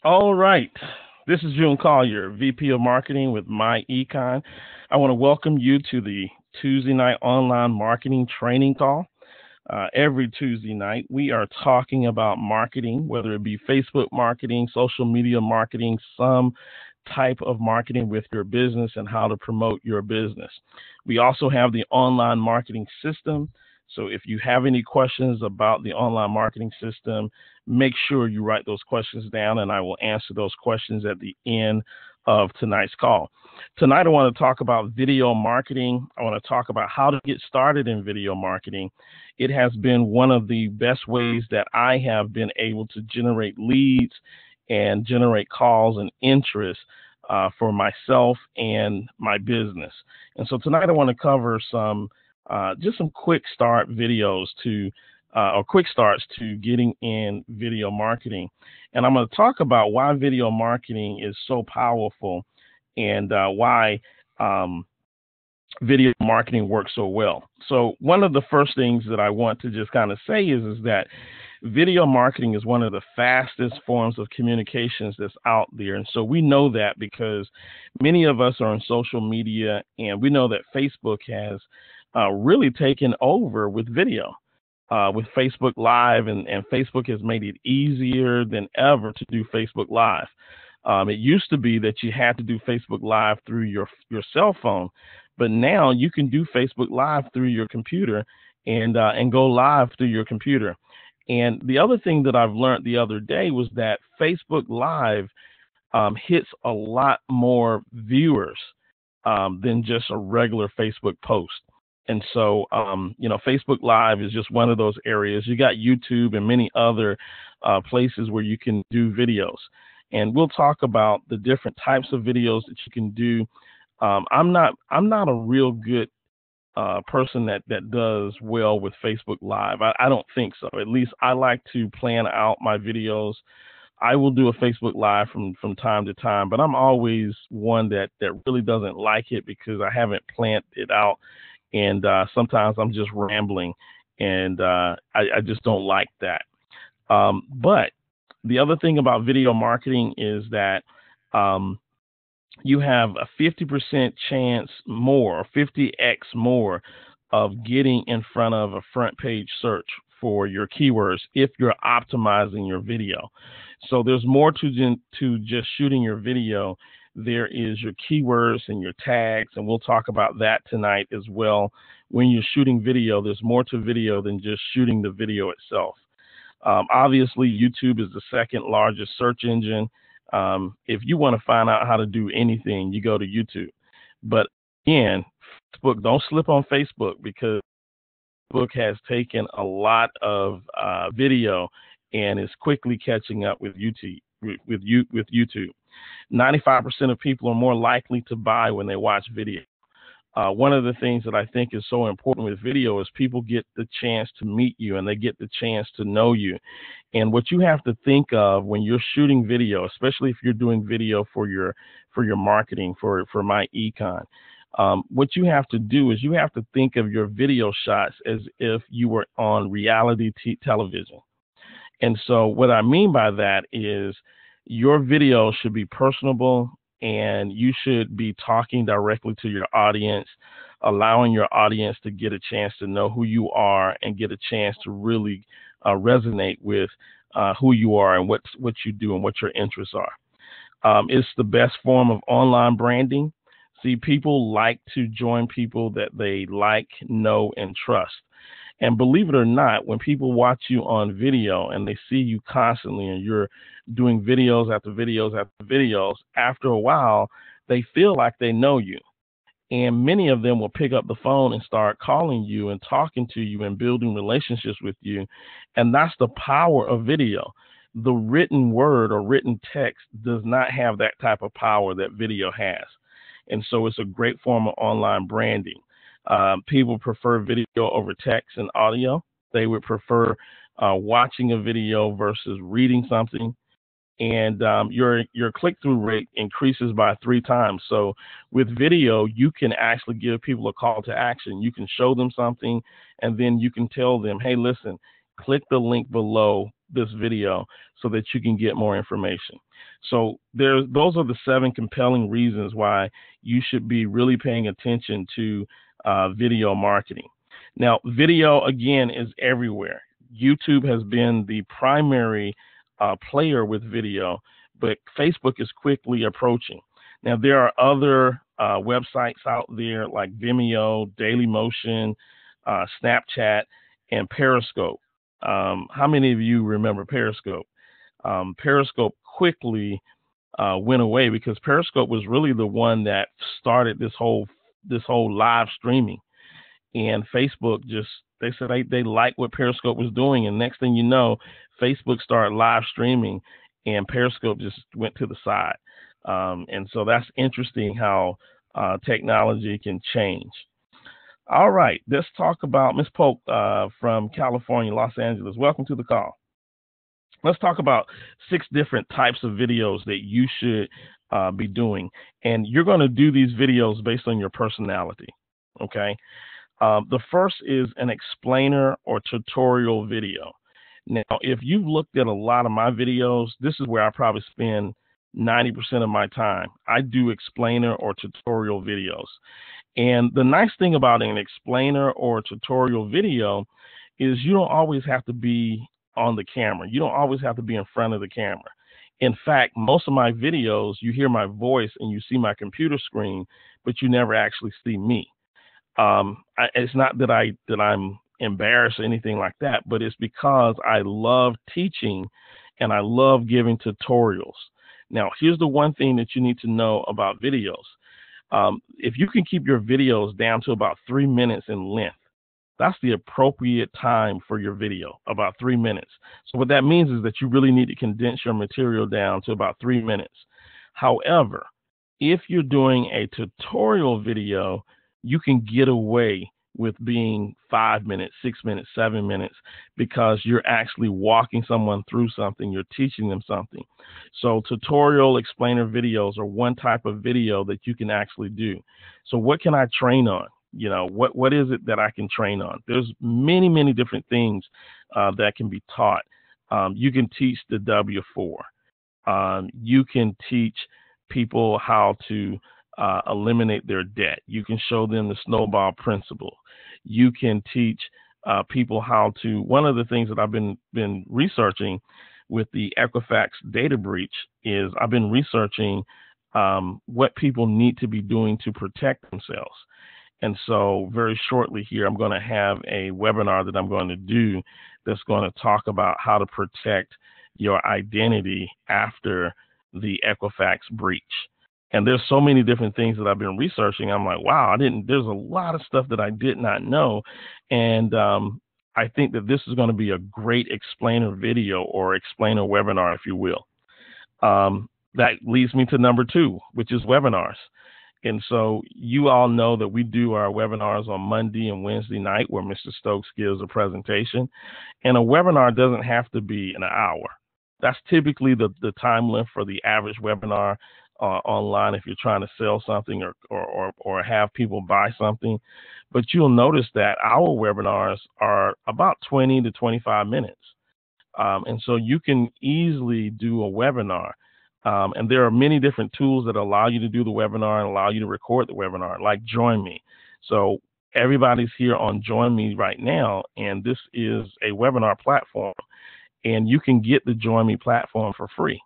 All right. This is June Collier, VP of Marketing with My Econ. I want to welcome you to the Tuesday night online marketing training call. Every Tuesday night, we are talking about marketing, whether it be Facebook marketing, social media marketing, some type of marketing with your business and how to promote your business. We also have the online marketing system. So if you have any questions about the online marketing system, make sure you write those questions down and I will answer those questions at the end of tonight's call. Tonight, I want to talk about video marketing. I want to talk about how to get started in video marketing. It has been one of the best ways that I have been able to generate leads and generate calls and interest for myself and my business. And so tonight I want to cover just some quick start videos or quick starts to getting in video marketing. And I'm going to talk about why video marketing is so powerful and why video marketing works so well. So one of the first things that I want to just kind of say is that video marketing is one of the fastest forms of communications that's out there. And so we know that because many of us are on social media, and we know that Facebook has really taken over with video. With Facebook Live, and Facebook has made it easier than ever to do Facebook Live. It used to be that you had to do Facebook Live through your cell phone, but now you can do Facebook Live through your computer and go live through your computer. And the other thing that I've learned the other day was that Facebook Live hits a lot more viewers than just a regular Facebook post. And so, Facebook Live is just one of those areas. You got YouTube and many other places where you can do videos. And we'll talk about the different types of videos that you can do. I'm not a real good person that does well with Facebook Live. I don't think so. At least I like to plan out my videos. I will do a Facebook Live from time to time, but I'm always one that really doesn't like it because I haven't planned it out. And sometimes I'm just rambling, and I just don't like that. But the other thing about video marketing is that you have a 50% chance more, or 50x more, of getting in front of a front page search for your keywords if you're optimizing your video. So there's more to just shooting your video. There is your keywords and your tags, and we'll talk about that tonight as well. When you're shooting video, there's more to video than just shooting the video itself. Obviously, YouTube is the second largest search engine. If you want to find out how to do anything, you go to YouTube. But again, Facebook, don't slip on Facebook, because Facebook has taken a lot of video and is quickly catching up with YouTube. With YouTube, 95% of people are more likely to buy when they watch video. One of the things that I think is so important with video is people get the chance to meet you, and they get the chance to know you. And what you have to think of when you're shooting video, especially if you're doing video for your marketing for My Econ, what you have to do is you have to think of your video shots as if you were on reality television. And so what I mean by that is your video should be personable, and you should be talking directly to your audience, allowing your audience to get a chance to know who you are and get a chance to really resonate with who you are and what you do and what your interests are. It's the best form of online branding. See, people like to join people that they like, know, and trust. And believe it or not, when people watch you on video and they see you constantly and you're doing videos after videos after videos, after a while, they feel like they know you. And many of them will pick up the phone and start calling you and talking to you and building relationships with you. And that's the power of video. The written word or written text does not have that type of power that video has. And so it's a great form of online branding. People prefer video over text and audio. They would prefer watching a video versus reading something. And your click-through rate increases by 3 times. So with video, you can actually give people a call to action. You can show them something, and then you can tell them, hey, listen, click the link below this video so that you can get more information. So those are the 7 compelling reasons why you should be really paying attention to video marketing. Now, video, again, is everywhere. YouTube has been the primary player with video, but Facebook is quickly approaching. Now, there are other websites out there like Vimeo, Dailymotion, Snapchat, and Periscope. How many of you remember Periscope? Periscope quickly went away because Periscope was really the one that started this whole live streaming. And Facebook they said they liked what Periscope was doing, and next thing you know, Facebook started live streaming, and Periscope just went to the side. And so that's interesting how technology can change. All right, let's talk about Ms. Polk from California, Los Angeles. Welcome to the call. Let's talk about 6 different types of videos that you should be doing. And you're going to do these videos based on your personality, okay? The first is an explainer or tutorial video. Now, if you've looked at a lot of my videos, this is where I probably spend 90% of my time. I do explainer or tutorial videos. And the nice thing about an explainer or tutorial video is you don't always have to be on the camera. You don't always have to be in front of the camera. In fact, most of my videos, you hear my voice and you see my computer screen, but you never actually see me. It's not that I'm embarrassed or anything like that, but it's because I love teaching and I love giving tutorials. Now, here's the one thing that you need to know about videos. If you can keep your videos down to about 3 minutes in length, that's the appropriate time for your video, about 3 minutes. So what that means is that you really need to condense your material down to about 3 minutes. However, if you're doing a tutorial video, you can get away with being 5 minutes, 6 minutes, 7 minutes, because you're actually walking someone through something, you're teaching them something. So tutorial explainer videos are one type of video that you can actually do. So what can I train on? You know, what is it that I can train on? There's many, many different things that can be taught. You can teach the W4. You can teach people how to eliminate their debt. You can show them the snowball principle. You can teach people how to, one of the things that I've been researching with the Equifax data breach is I've been researching what people need to be doing to protect themselves. And so very shortly here, I'm going to have a webinar that I'm going to do that's going to talk about how to protect your identity after the Equifax breach. And there's so many different things that I've been researching. I'm like, wow, there's a lot of stuff that I did not know. And I think that this is going to be a great explainer video or explainer webinar, if you will. That leads me to number 2, which is webinars. And so you all know that we do our webinars on Monday and Wednesday night where Mr. Stokes gives a presentation. And a webinar doesn't have to be an hour. That's typically the time length for the average webinar online if you're trying to sell something or have people buy something. But you'll notice that our webinars are about 20 to 25 minutes. And so you can easily do a webinar. And there are many different tools that allow you to do the webinar and allow you to record the webinar, like Join Me. So everybody's here on Join Me right now, and this is a webinar platform. And you can get the Join Me platform for free.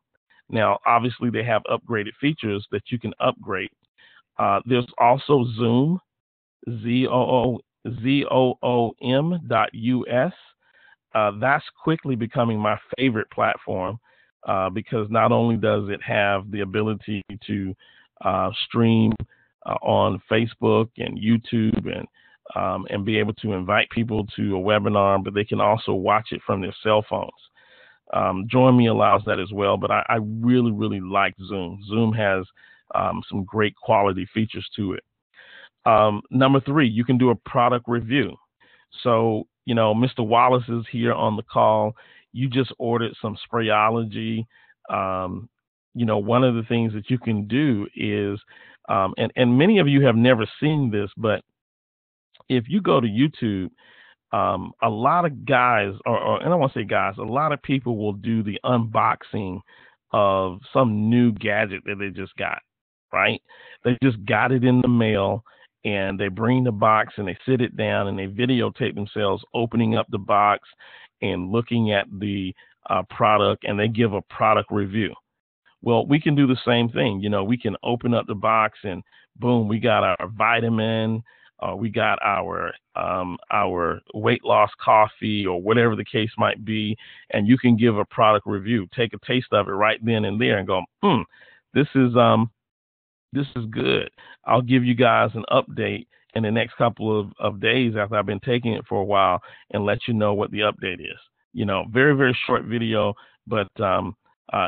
Now, obviously, they have upgraded features that you can upgrade. There's also Zoom, ZOOM.us. That's quickly becoming my favorite platform because not only does it have the ability to stream on Facebook and YouTube and be able to invite people to a webinar, but they can also watch it from their cell phones. Join Me allows that as well, but I really, really like Zoom. Zoom has some great quality features to it. Number 3, you can do a product review. So, you know, Mr. Wallace is here on the call. You just ordered some Sprayology. You know, one of the things that you can do is, and many of you have never seen this, but if you go to YouTube, a lot of guys, or and I don't want to say guys, a lot of people will do the unboxing of some new gadget that they just got, right? They just got it in the mail and they bring the box and they sit it down and they videotape themselves opening up the box and looking at the product, and they give a product review. Well, we can do the same thing. You know, we can open up the box and boom, we got our vitamin, we got our weight loss coffee or whatever the case might be, and you can give a product review. Take a taste of it right then and there and go, this is this is good. I'll give you guys an update in the next couple of days after I've been taking it for a while and let you know what the update is. You know, very, very short video, but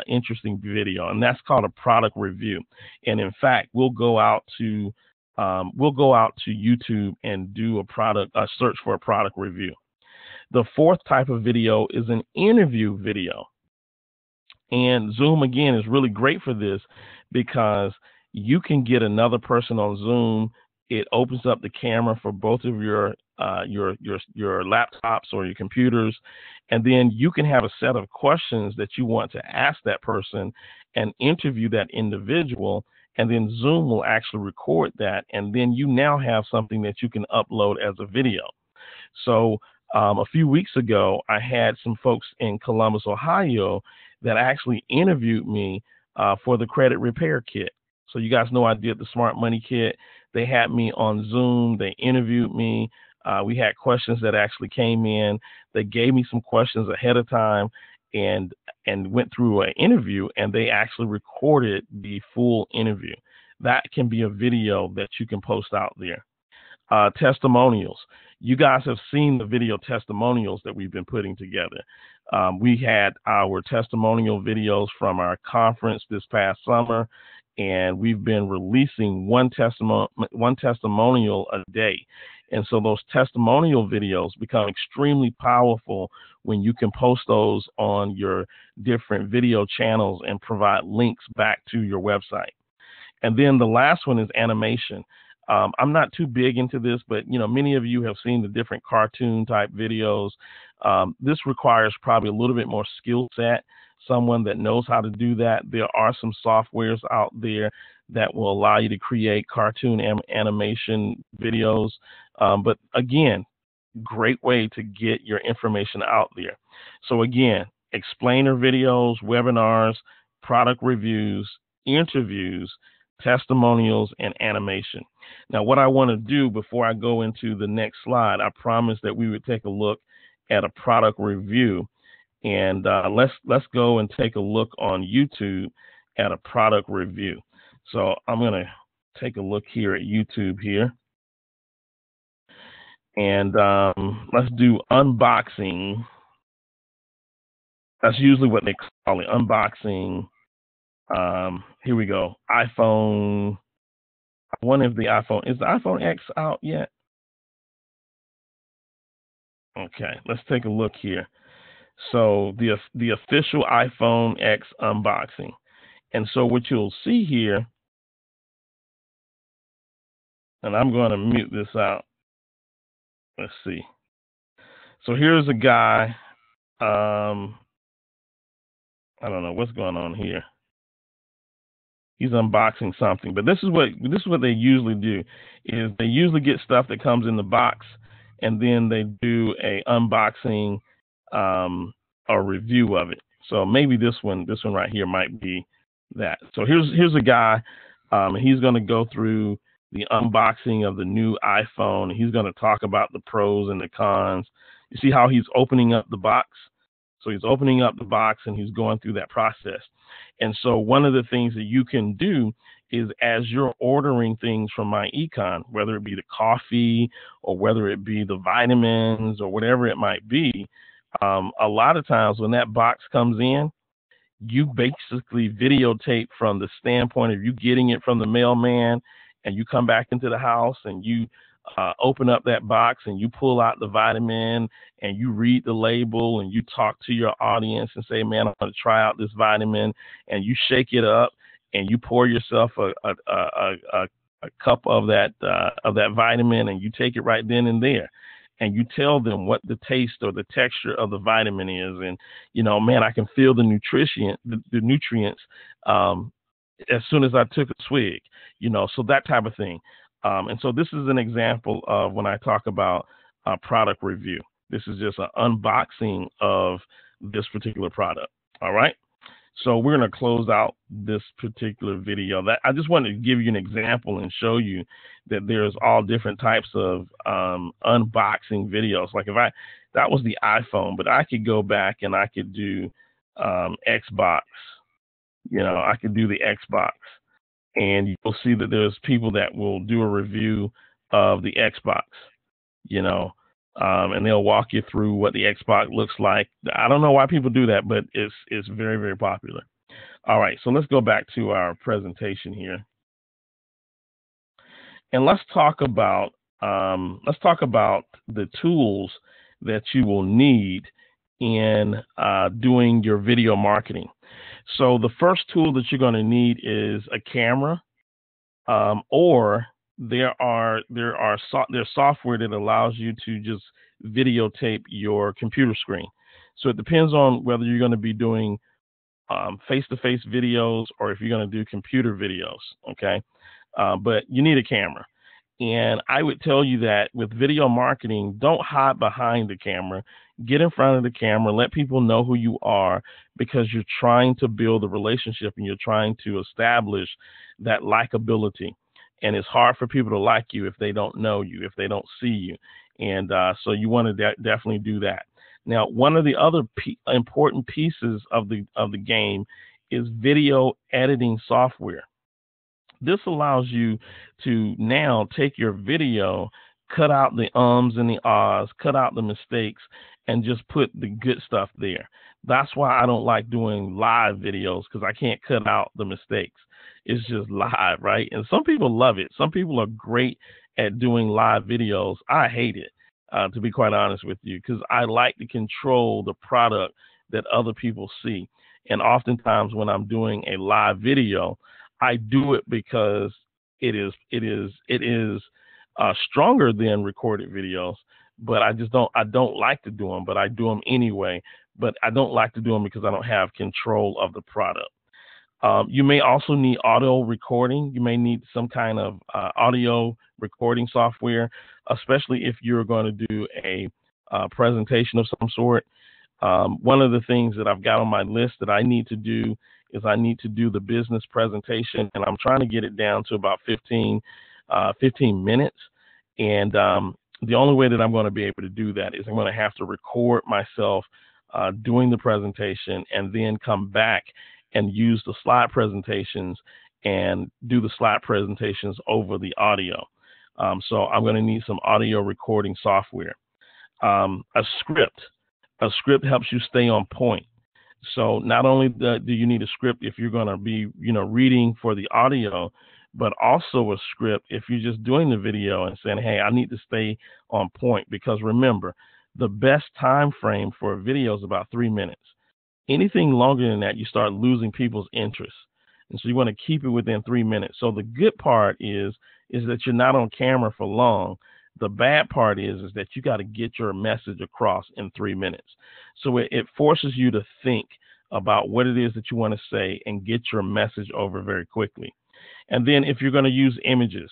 interesting video. And that's called a product review. And in fact, we'll go out to YouTube and do a search for a product review. The fourth type of video is an interview video. And Zoom, again, is really great for this because you can get another person on Zoom. It opens up the camera for both of your laptops or your computers, and then you can have a set of questions that you want to ask that person and interview that individual, and then Zoom will actually record that, and then you now have something that you can upload as a video. So a few weeks ago, I had some folks in Columbus, Ohio, that actually interviewed me for the credit repair kit. So you guys know I did the Smart Money Kit. They had me on Zoom. They interviewed me. We had questions that actually came in. They gave me some questions ahead of time and went through an interview, and they actually recorded the full interview. That can be a video that you can post out there. Testimonials. You guys have seen the video testimonials that we've been putting together. We had our testimonial videos from our conference this past summer, and we've been releasing one testimonial a day. And so those testimonial videos become extremely powerful when you can post those on your different video channels and provide links back to your website. And then the last one is animation. I'm not too big into this, but you know, many of you have seen the different cartoon type videos. This requires probably a little bit more skill set, someone that knows how to do that. There are some softwares out there that will allow you to create cartoon animation videos. But again, great way to get your information out there. So again, explainer videos, webinars, product reviews, interviews, testimonials, and animation. Now, what I want to do before I go into the next slide, I promised that we would take a look at a product review, and let's go and take a look on YouTube at a product review. So I'm going to take a look here at YouTube here, and let's do unboxing. That's usually what they call it, unboxing. Here we go. iPhone. I wonder if the iPhone X out yet? Okay, let's take a look here. So the official iPhone X unboxing. And so what you'll see here, and I'm going to mute this out. Let's see. So here's a guy. I don't know what's going on here. He's unboxing something, but this is what they usually do. Is they usually get stuff that comes in the box, and then they do a unboxing, a review of it. So maybe this one right here might be that. So here's a guy, and he's going to go through the unboxing of the new iPhone. He's going to talk about the pros and the cons. You see how he's opening up the box? So he's opening up the box and he's going through that process. And so one of the things that you can do is, as you're ordering things from my econ, whether it be the coffee or whether it be the vitamins or whatever it might be, a lot of times when that box comes in, you basically videotape from the standpoint of you getting it from the mailman, and you come back into the house and you open up that box and you pull out the vitamin and you read the label and you talk to your audience and say, man, I'm going to try out this vitamin, and you shake it up and you pour yourself a cup of that vitamin and you take it right then and there. and you tell them what the taste or the texture of the vitamin is, and man, I can feel the nutrients as soon as I took a swig, so that type of thing. And so this is an example of when I talk about product review. This is just an unboxing of this particular product. All right. So we're going to close out this particular video. That I just wanted to give you an example and show you that there's all different types of unboxing videos. Like that was the iPhone, but I could go back and I could do Xbox. I could do the Xbox, and you'll see that there's people that will do a review of the Xbox, and they'll walk you through what the Xbox looks like. I don't know why people do that, but it's very, very popular. All right, so let's go back to our presentation here, and let's talk about the tools that you will need in doing your video marketing. So the first tool that you're going to need is a camera, or there's software that allows you to just videotape your computer screen. So it depends on whether you're going to be doing face-to-face videos or if you're going to do computer videos. Okay, but you need a camera. And I would tell you that with video marketing, don't hide behind the camera. Get in front of the camera. Let people know who you are, because you're trying to build a relationship and you're trying to establish that likability. And it's hard for people to like you if they don't know you, if they don't see you. And so you want to definitely do that. Now, one of the other important pieces of the game is video editing software. This allows you to now take your video, cut out the ums and the ahs, cut out the mistakes, and just put the good stuff there. That's why I don't like doing live videos, because I can't cut out the mistakes. It's just live, right? And some people love it. Some people are great at doing live videos. I hate it, to be quite honest with you, because I like to control the product that other people see. And oftentimes when I'm doing a live video, I do it because it is stronger than recorded videos, but I don't like to do them, but I do them anyway. But I don't like to do them because I don't have control of the product. You may also need audio recording. You may need some kind of audio recording software, especially if you're going to do a presentation of some sort. One of the things that I've got on my list that I need to do is I need to do the business presentation, and I'm trying to get it down to about 15 minutes. And the only way that I'm going to be able to do that is I'm going to have to record myself doing the presentation and then come back and use the slide presentations and do the slide presentations over the audio. So I'm going to need some audio recording software. A script helps you stay on point. So not only do you need a script if you're going to be, reading for the audio, but also a script if you're just doing the video and saying, hey, I need to stay on point. Because remember, the best time frame for a video is about 3 minutes. Anything longer than that, you start losing people's interest. And so you want to keep it within 3 minutes. So the good part is that you're not on camera for long. The bad part is that you got to get your message across in 3 minutes. So it forces you to think about what it is that you want to say and get your message over very quickly. And then if you're going to use images,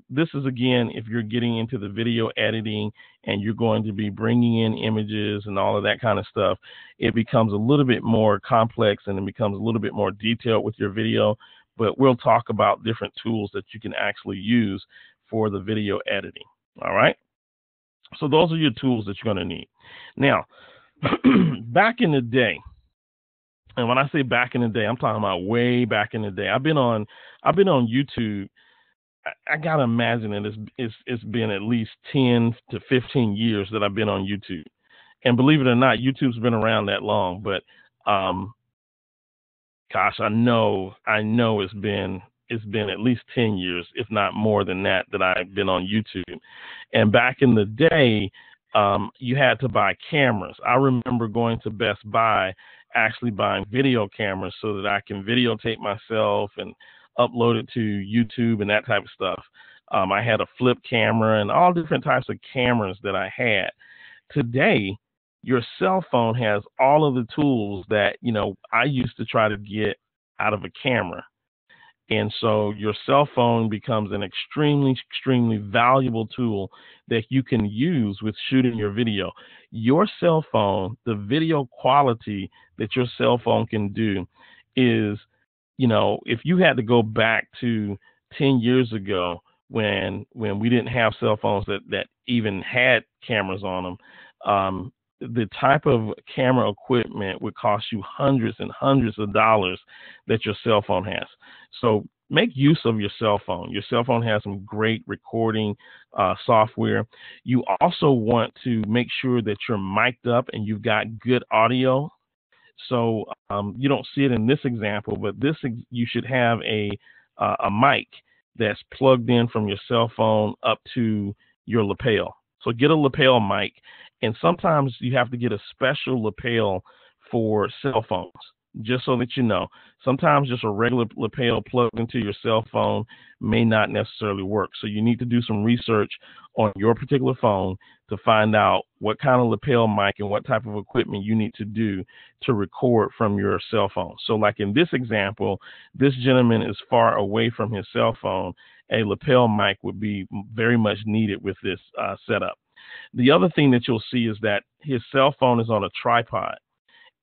this is, again, if you're getting into the video editing and you're going to be bringing in images and all of that kind of stuff, it becomes a little bit more complex and it becomes a little bit more detailed with your video. But we'll talk about different tools that you can actually use for the video editing. All right. So those are your tools that you're going to need. Now, back in the day, and when I say back in the day, I'm talking about way back in the day. I've been on YouTube. I gotta imagine that it's been at least 10 to 15 years that I've been on YouTube. And believe it or not, YouTube's been around that long. But gosh, I know it's been at least 10 years, if not more than that I've been on YouTube. And back in the day, you had to buy cameras. I remember going to Best Buy, actually buying video cameras so that I can videotape myself and upload it to YouTube and that type of stuff. I had a flip camera and all different types of cameras that I had. Today, your cell phone has all of the tools that, I used to try to get out of a camera. And so your cell phone becomes an extremely, extremely valuable tool that you can use with shooting your video. Your cell phone, the video quality that your cell phone can do is, if you had to go back to 10 years ago when we didn't have cell phones that even had cameras on them, the type of camera equipment would cost you hundreds and hundreds of dollars that your cell phone has. So make use of your cell phone. Your cell phone has some great recording software. You also want to make sure that you're mic'd up and you've got good audio. So you don't see it in this example, but you should have a mic that's plugged in from your cell phone up to your lapel. So get a lapel mic, and sometimes you have to get a special lapel for cell phones, just so that you know. Sometimes just a regular lapel plugged into your cell phone may not necessarily work. So you need to do some research on your particular phone to find out what kind of lapel mic and what type of equipment you need to do to record from your cell phone. So like in this example, this gentleman is far away from his cell phone. A lapel mic would be very much needed with this setup. The other thing that you'll see is that his cell phone is on a tripod.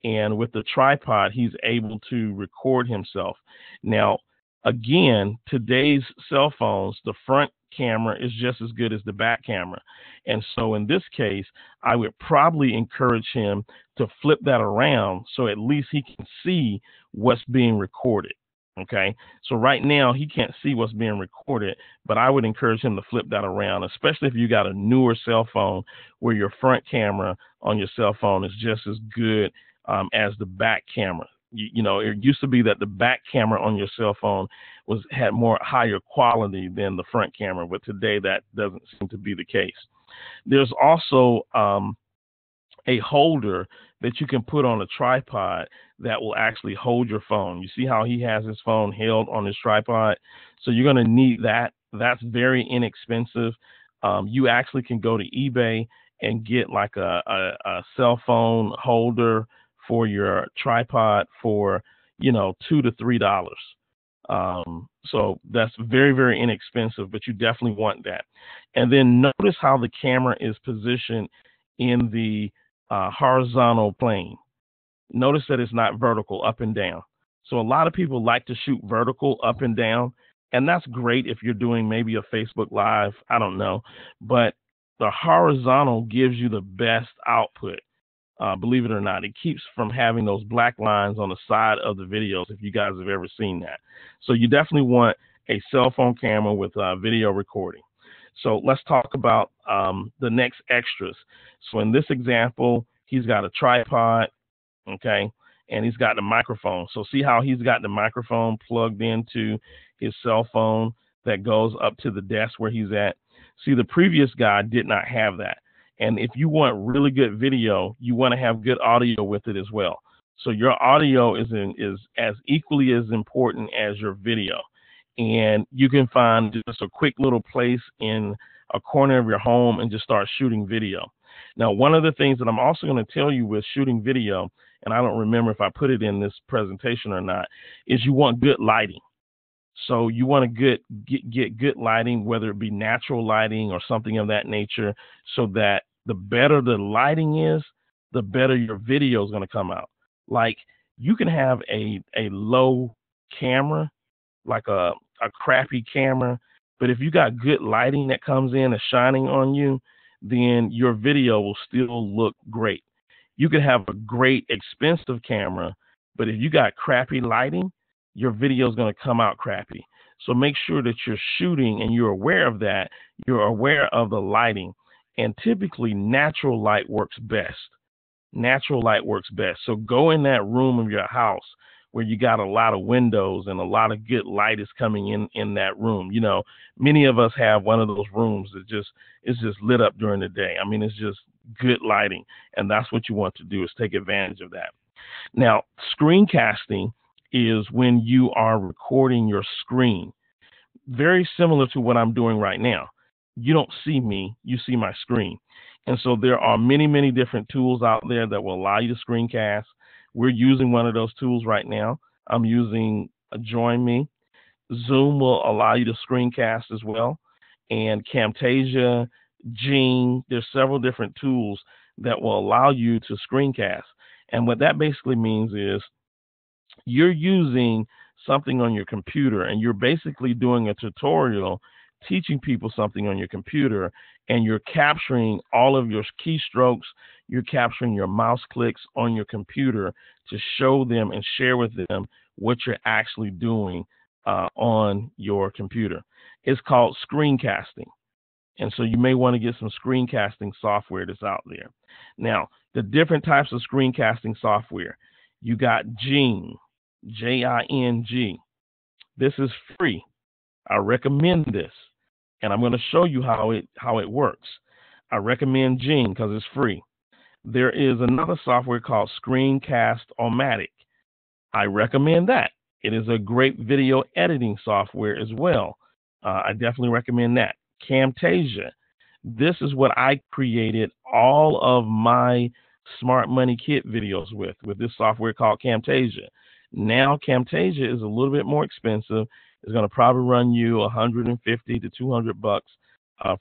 And with the tripod, he's able to record himself. Now, again, today's cell phones, the front camera is just as good as the back camera. And so in this case, I would probably encourage him to flip that around so at least he can see what's being recorded. Okay, so right now he can't see what's being recorded, but I would encourage him to flip that around, especially if you got a newer cell phone where your front camera on your cell phone is just as good as the back camera. It used to be that the back camera on your cell phone had more higher quality than the front camera, but today that doesn't seem to be the case. There's also a holder that you can put on a tripod that will actually hold your phone. You see how he has his phone held on his tripod? So you're going to need that. That's very inexpensive. You actually can go to eBay and get like a cell phone holder for your tripod for, $2 to $3. So that's very, very inexpensive, but you definitely want that. And then notice how the camera is positioned in the horizontal plane. Notice that it's not vertical, up and down. So a lot of people like to shoot vertical, up and down, and that's great if you're doing maybe a Facebook Live, I don't know, but the horizontal gives you the best output. Believe it or not, it keeps from having those black lines on the side of the videos, if you guys have ever seen that. So you definitely want a cell phone camera with video recording. So let's talk about the next extras. So in this example, he's got a tripod, okay, and he's got the microphone. So see how he's got the microphone plugged into his cell phone that goes up to the desk where he's at. See, the previous guy did not have that. And if you want really good video, you want to have good audio with it as well. So your audio is as equally as important as your video. And you can find just a quick little place in a corner of your home and just start shooting video. Now, one of the things that I'm also going to tell you with shooting video, and I don't remember if I put it in this presentation or not, is you want good lighting. So you want to get good lighting, whether it be natural lighting or something of that nature, so that the better the lighting is, the better your video is going to come out. Like you can have a low camera, like a crappy camera, but if you got good lighting that comes in and shining on you, then your video will still look great. You could have a great expensive camera, but if you got crappy lighting, your video is going to come out crappy. So make sure that you're shooting and you're aware of that. You're aware of the lighting. And typically natural light works best. Natural light works best. So go in that room of your house where you got a lot of windows and a lot of good light is coming in that room. Many of us have one of those rooms that is just lit up during the day. I mean, it's just good lighting. And that's what you want to do, is take advantage of that. Now, screencasting is when you are recording your screen. very similar to what I'm doing right now. You don't see me, you see my screen. And so there are many, many different tools out there that will allow you to screencast. We're using one of those tools right now. I'm using Join Me. Zoom will allow you to screencast as well. And Camtasia, Gene, there's several different tools that will allow you to screencast. And what that basically means is you're using something on your computer and you're basically doing a tutorial teaching people something on your computer, and you're capturing all of your keystrokes, you're capturing your mouse clicks on your computer to show them and share with them what you're actually doing on your computer. It's called screencasting. And so you may want to get some screencasting software that's out there. Now, the different types of screencasting software. You got Jing, Jing. This is free. I recommend this. And I'm going to show you how it works. I recommend Jing because it's free. There is another software called Screencast-O-Matic. I recommend that. It is a great video editing software as well. I definitely recommend that. Camtasia. This is what I created all of my Smart Money Kit videos with this software called Camtasia. Now Camtasia is a little bit more expensive. It's going to probably run you $150 to $200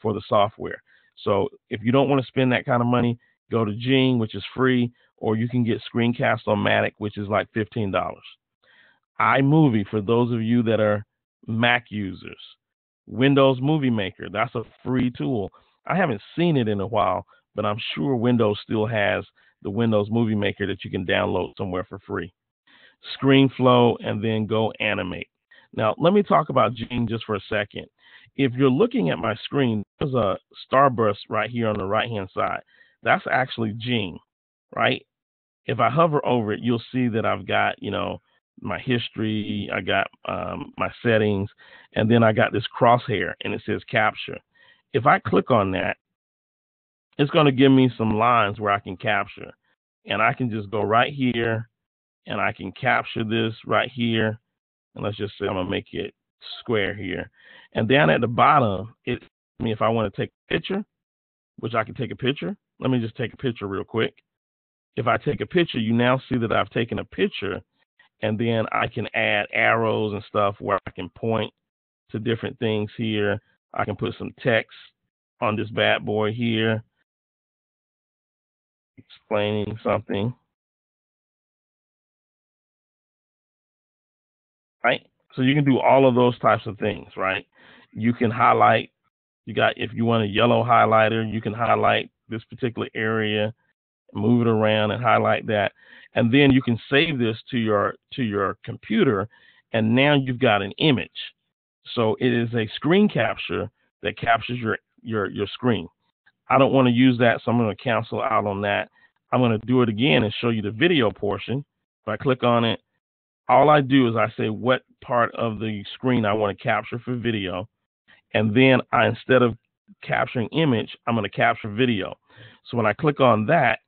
for the software. So if you don't want to spend that kind of money, go to Jing, which is free, or you can get Screencast-O-Matic, which is like $15. iMovie, for those of you that are Mac users. Windows Movie Maker, that's a free tool. I haven't seen it in a while, but I'm sure Windows still has the Windows Movie Maker that you can download somewhere for free. ScreenFlow, and then Go Animate. Now, let me talk about Jing just for a second. If you're looking at my screen, there's a starburst right here on the right-hand side. That's actually Jing, right? If I hover over it, you'll see that I've got, my history, I got my settings, and then I got this crosshair, and it says capture. If I click on that, it's going to give me some lines where I can capture. And I can just go right here, and I can capture this right here. And let's just say I'm going to make it square here. And down at the bottom, if I want to take a picture, which I can take a picture. Let me just take a picture real quick. If I take a picture, you now see that I've taken a picture, and then I can add arrows and stuff where I can point to different things here. I can put some text on this bad boy here, explaining something. Right? So you can do all of those types of things, right? You can highlight, if you want a yellow highlighter, you can highlight this particular area, move it around and highlight that. And then you can save this to your computer, and now you've got an image. So it is a screen capture that captures your screen. I don't want to use that, so I'm going to cancel out on that. I'm going to do it again and show you the video portion. If I click on it, all I do is I say what part of the screen I want to capture for video. And then instead of capturing image, I'm going to capture video. So when I click on that,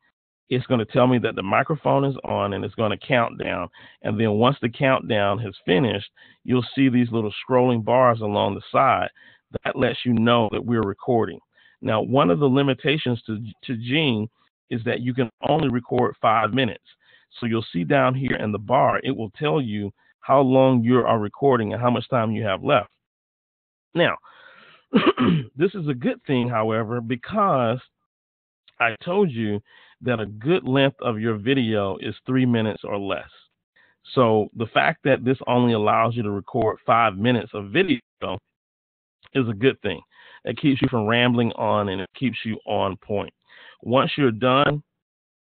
it's going to tell me that the microphone is on, and it's going to count down. And then once the countdown has finished, you'll see these little scrolling bars along the side. That lets you know that we're recording. Now, one of the limitations to Jing is that you can only record 5 minutes. So you'll see down here in the bar, it will tell you how long you are recording and how much time you have left. Now, this is a good thing, however, because I told you that a good length of your video is 3 minutes or less. So the fact that this only allows you to record 5 minutes of video is a good thing. It keeps you from rambling on, and it keeps you on point. Once you're done,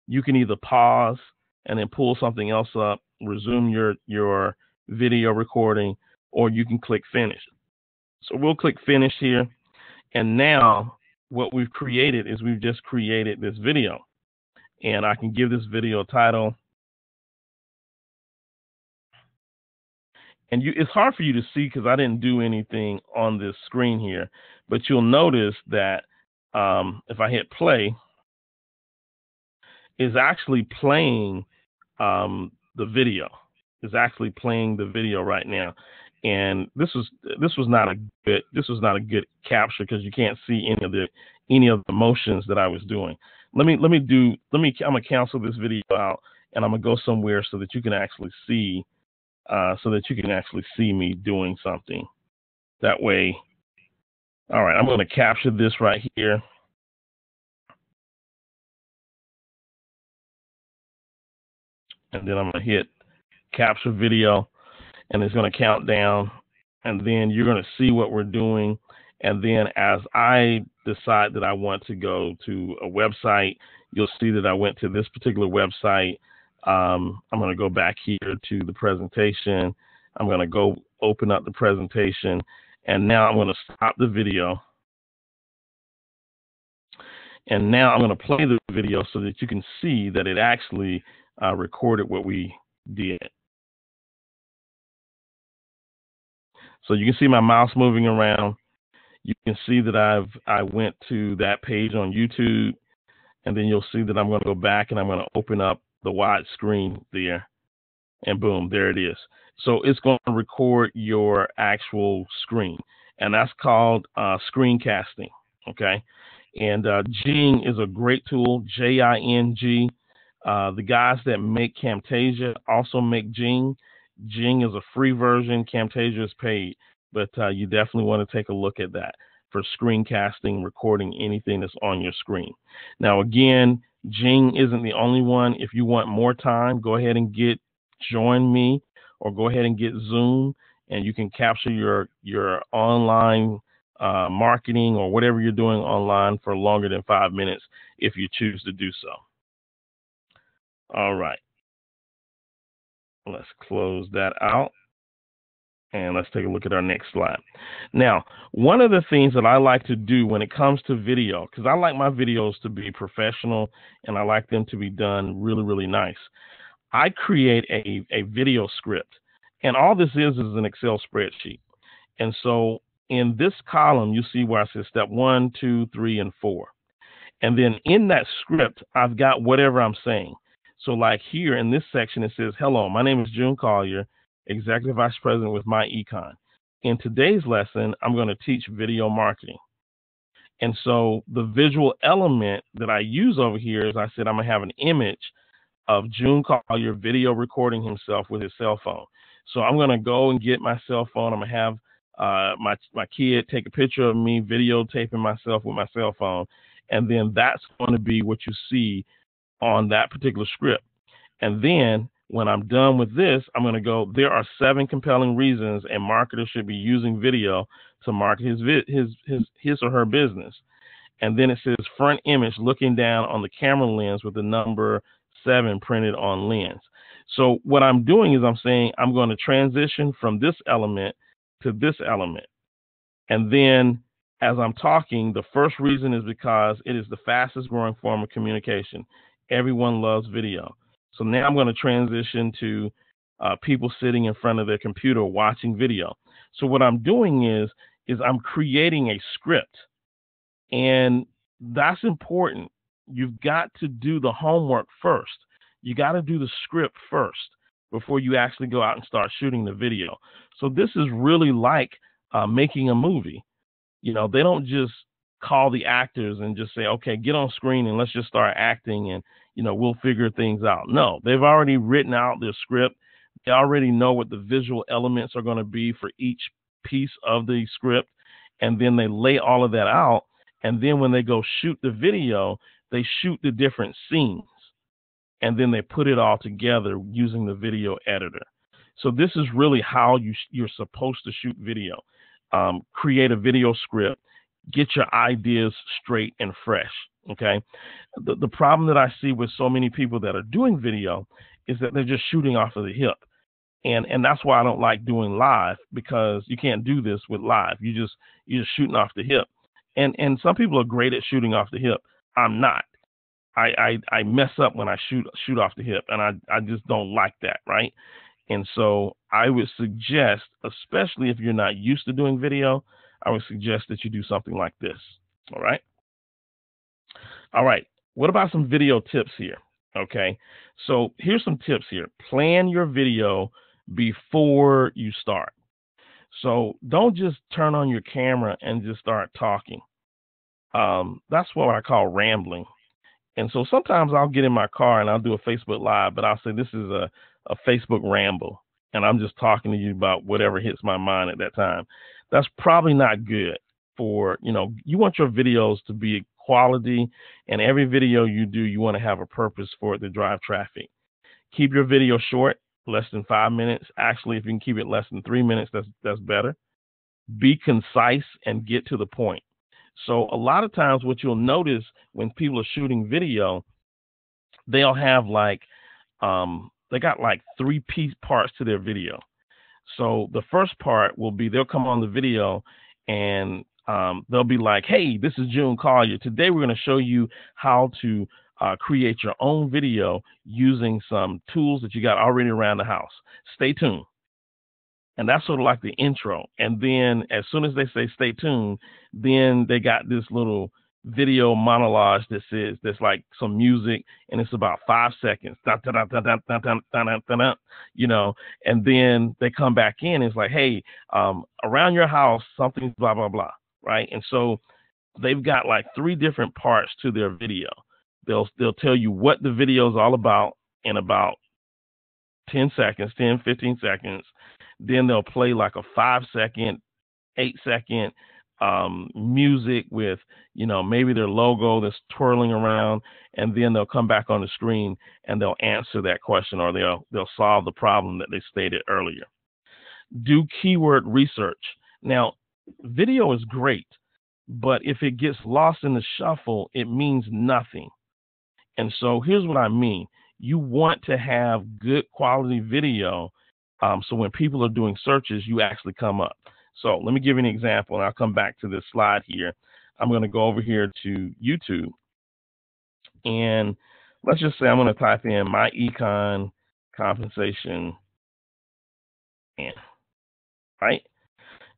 you can either pause and then pull something else up, resume your video recording, or you can click finish. So we'll click finish here. And now what we've created is we've just created this video. And I can give this video a title. And it's hard for you to see because I didn't do anything on this screen here. But you'll notice that if I hit play, it's actually playing the video. It's actually playing the video right now. And this was not a good capture because you can't see any of the motions that I was doing. I'm gonna cancel this video out, and I'm gonna go somewhere so that you can actually see me doing something. That way, all right, I'm gonna capture this right here. And then I'm gonna hit capture video, and it's going to count down, and then you're going to see what we're doing. And then as I decide that I want to go to a website, you'll see that I went to this particular website. I'm going to go back here to the presentation. I'm going to go open up the presentation, and now I'm going to stop the video. And now I'm going to play the video so that you can see that it actually recorded what we did. So you can see my mouse moving around. You can see that I went to that page on YouTube, and then you'll see that I'm going to go back and I'm going to open up the wide screen there, and boom, there it is. So it's going to record your actual screen, and that's called screencasting. Okay, and Jing is a great tool, Jing. The guys that make Camtasia also make Jing. Jing is a free version. Camtasia is paid, but you definitely want to take a look at that for screencasting, recording anything that's on your screen. Now, again, Jing isn't the only one. If you want more time, go ahead and join me, or go ahead and get Zoom, and you can capture your online marketing or whatever you're doing online for longer than 5 minutes if you choose to do so. All right. Let's close that out, and let's take a look at our next slide. Now, one of the things that I like to do when it comes to video, because I like my videos to be professional and I like them to be done really, really nice, I create a video script. And all this is an Excel spreadsheet. And so in this column, you see where I said step 1, 2, 3, and 4. And then in that script, I've got whatever I'm saying. So like here in this section, it says, hello, my name is June Collier, Executive Vice President with MyEcon. In today's lesson, I'm going to teach video marketing. And so the visual element that I use over here is I said I'm going to have an image of June Collier video recording himself with his cell phone. So I'm going to go and get my cell phone. I'm going to have my kid take a picture of me videotaping myself with my cell phone. And then that's going to be what you see on that particular script. And then when I'm done with this, I'm going to go, there are 7 compelling reasons a marketer should be using video to market his or her business. And then it says front image looking down on the camera lens with the number 7 printed on lens. So what I'm doing is I'm saying I'm going to transition from this element to this element. And then as I'm talking, the first reason is because it is the fastest growing form of communication. Everyone loves video. So now I'm going to transition to people sitting in front of their computer watching video. So what I'm doing is I'm creating a script, and that's important. You've got to do the homework first. You got to do the script first before you actually go out and start shooting the video. So this is really like making a movie. You know, they don't just call the actors and just say, okay, get on screen and let's just start acting and, you know, we'll figure things out. No, they've already written out their script. They already know what the visual elements are going to be for each piece of the script. And then they lay all of that out. And then when they go shoot the video, they shoot the different scenes. And then they put it all together using the video editor. So this is really how you're supposed to shoot video. Create a video script, get your ideas straight and fresh. Okay. The problem that I see with so many people that are doing video is that they're just shooting off of the hip. And that's why I don't like doing live, because you can't do this with live. You're just shooting off the hip. And some people are great at shooting off the hip. I'm not. I mess up when I shoot off the hip, and I just don't like that, right? And so I would suggest, especially if you're not used to doing video, I would suggest that you do something like this. All right. All right. What about some video tips here? Okay. So here's some tips here. Plan your video before you start. So don't just turn on your camera and just start talking. That's what I call rambling. And so sometimes I'll get in my car and I'll do a Facebook Live, but I'll say this is a Facebook ramble. And I'm just talking to you about whatever hits my mind at that time. That's probably not good for, you want your videos to be quality, and every video you do, you want to have a purpose for it to drive traffic. Keep your video short, less than 5 minutes. Actually, if you can keep it less than 3 minutes, that's better. Be concise and get to the point. So a lot of times what you'll notice when people are shooting video, they'll have they got like 3 piece parts to their video. So the first part will be they'll come on the video and they'll be like, hey, this is June Collier. Today we're going to show you how to create your own video using some tools that you got already around the house. Stay tuned. And that's sort of like the intro. And then as soon as they say stay tuned, then they got this little video monologue that's like some music, and it's about 5 seconds. And then they come back in. It's like, hey, around your house, something's blah, blah, blah. Right. And so they've got like 3 different parts to their video. They'll tell you what the video is all about in about 10 seconds, 10, 15 seconds. Then they'll play like a 5-second, 8-second music with, maybe their logo that's twirling around, and then they'll come back on the screen and they'll answer that question, or they'll solve the problem that they stated earlier. Do keyword research. Now, video is great, but if it gets lost in the shuffle, it means nothing. And so here's what I mean. You want to have good quality video, so when people are doing searches, you actually come up. So let me give you an example, and I'll come back to this slide here. I'm going to go over here to YouTube, and let's just say I'm going to type in my econ compensation plan, right?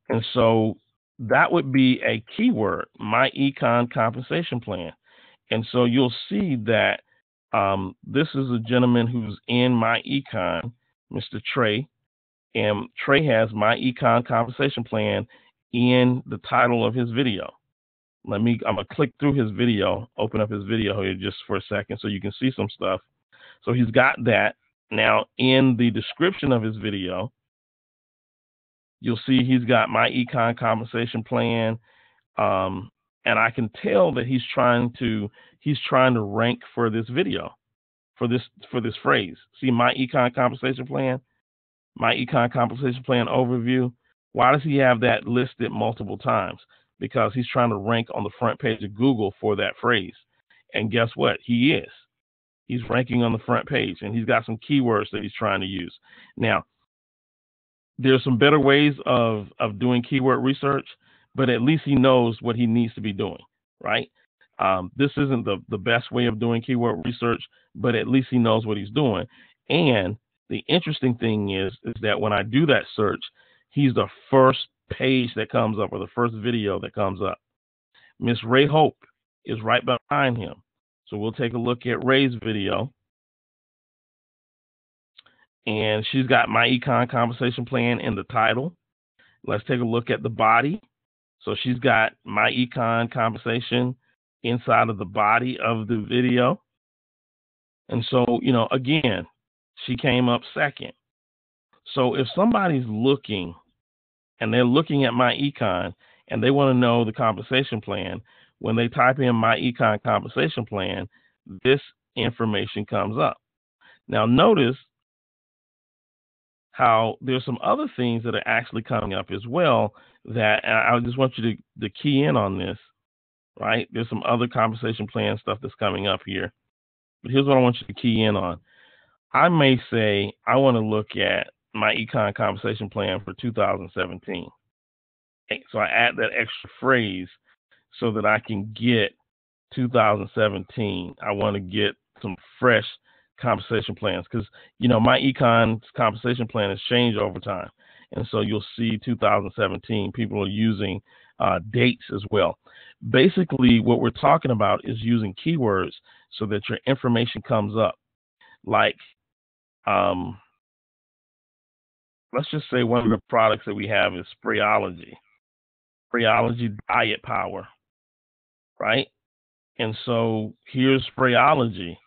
And so that would be a keyword, my econ compensation plan. And so you'll see that this is a gentleman who's in my econ, Mr. Trey. And Trey has my econ compensation plan in the title of his video. I'm gonna click through his video, open up his video here just for a second so you can see some stuff. So he's got that. Now in the description of his video, you'll see he's got my econ compensation plan. And I can tell that he's trying to rank for this video, for this phrase. See, my econ compensation plan. My econ compensation plan overview. Why does he have that listed multiple times? Because he's trying to rank on the front page of Google for that phrase. And guess what? He is. He's ranking on the front page, and he's got some keywords that he's trying to use. Now, there's some better ways of doing keyword research, but at least he knows what he needs to be doing, right? This isn't the best way of doing keyword research, but at least he knows what he's doing. And the interesting thing is that when I do that search, he's the first page that comes up, or the first video that comes up. Miss Ray Hope is right behind him. So we'll take a look at Ray's video. And she's got my econ compensation plan in the title. Let's take a look at the body. So she's got my econ compensation inside of the body of the video. And so, again, she came up second. So if somebody's looking and they're looking at my econ and they want to know the compensation plan, when they type in my econ compensation plan, this information comes up. Now notice how there's some other things that are actually coming up as well that I just want you to key in on this, right? There's some other compensation plan stuff that's coming up here. But here's what I want you to key in on. I may say I want to look at my econ compensation plan for 2017. Okay, so I add that extra phrase so that I can get 2017. I want to get some fresh compensation plans because, my econ compensation plan has changed over time. And so you'll see 2017, people are using dates as well. Basically, what we're talking about is using keywords so that your information comes up. Like, let's just say one of the products that we have is Sprayology. Sprayology Diet Power, right? And so here's Sprayology.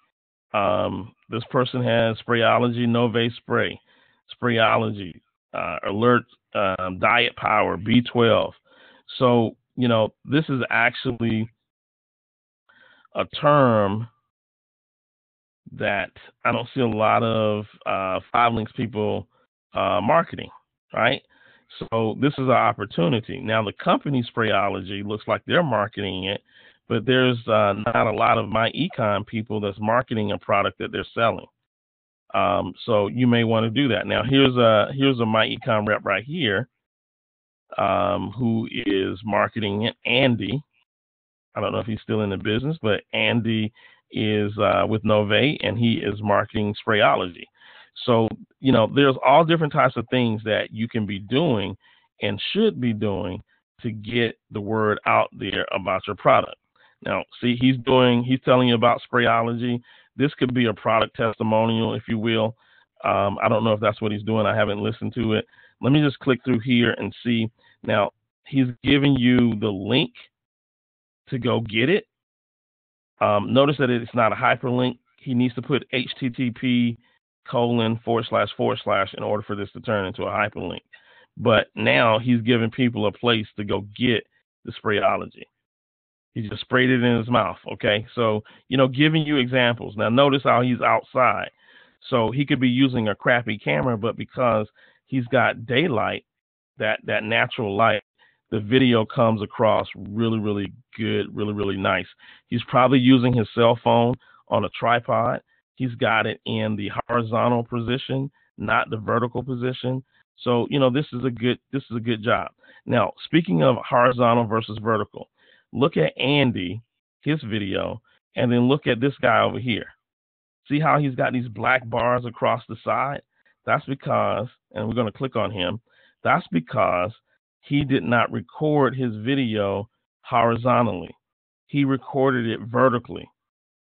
This person has Sprayology Nove Spray, Sprayology Alert Diet Power B12. So, this is actually a term that I don't see a lot of 5links people marketing, right? So this is an opportunity. Now, the company Sprayology looks like they're marketing it, but there's not a lot of my econ people that's marketing a product that they're selling. So you may want to do that. Now, here's a my econ rep right here who is marketing it, Andy. I don't know if he's still in the business, but Andy is with Nove, and he is marketing Sprayology. So, there's all different types of things that you can be doing and should be doing to get the word out there about your product. Now, see, he's telling you about Sprayology. This could be a product testimonial, if you will. I don't know if that's what he's doing. I haven't listened to it. Let me just click through here and see. Now, he's giving you the link to go get it. Notice that it's not a hyperlink. He needs to put http:// in order for this to turn into a hyperlink. But now he's giving people a place to go get the Sprayology. He just sprayed it in his mouth. Okay. So, giving you examples. Now, notice how he's outside. So he could be using a crappy camera, but because he's got daylight, that natural light, the video comes across really, really good, really, really nice. He's probably using his cell phone on a tripod. He's got it in the horizontal position, not the vertical position. So, this is a good job. Now, speaking of horizontal versus vertical, look at Andy, his video, and then look at this guy over here. See how he's got these black bars across the side? That's because, and we're going to click on him, that's because he did not record his video horizontally. He recorded it vertically.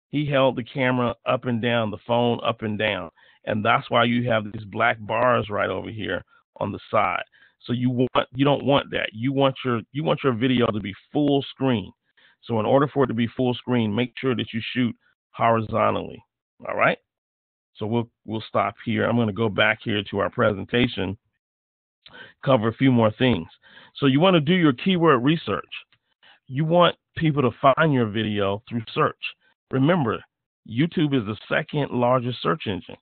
He held the camera up and down, the phone up and down. And that's why you have these black bars right over here on the side. So you don't want that. You want your video to be full screen. So in order for it to be full screen, make sure that you shoot horizontally. All right? So we'll stop here. I'm going to go back here to our presentation, cover a few more things. So you want to do your keyword research. You want people to find your video through search. Remember, YouTube is the second largest search engine.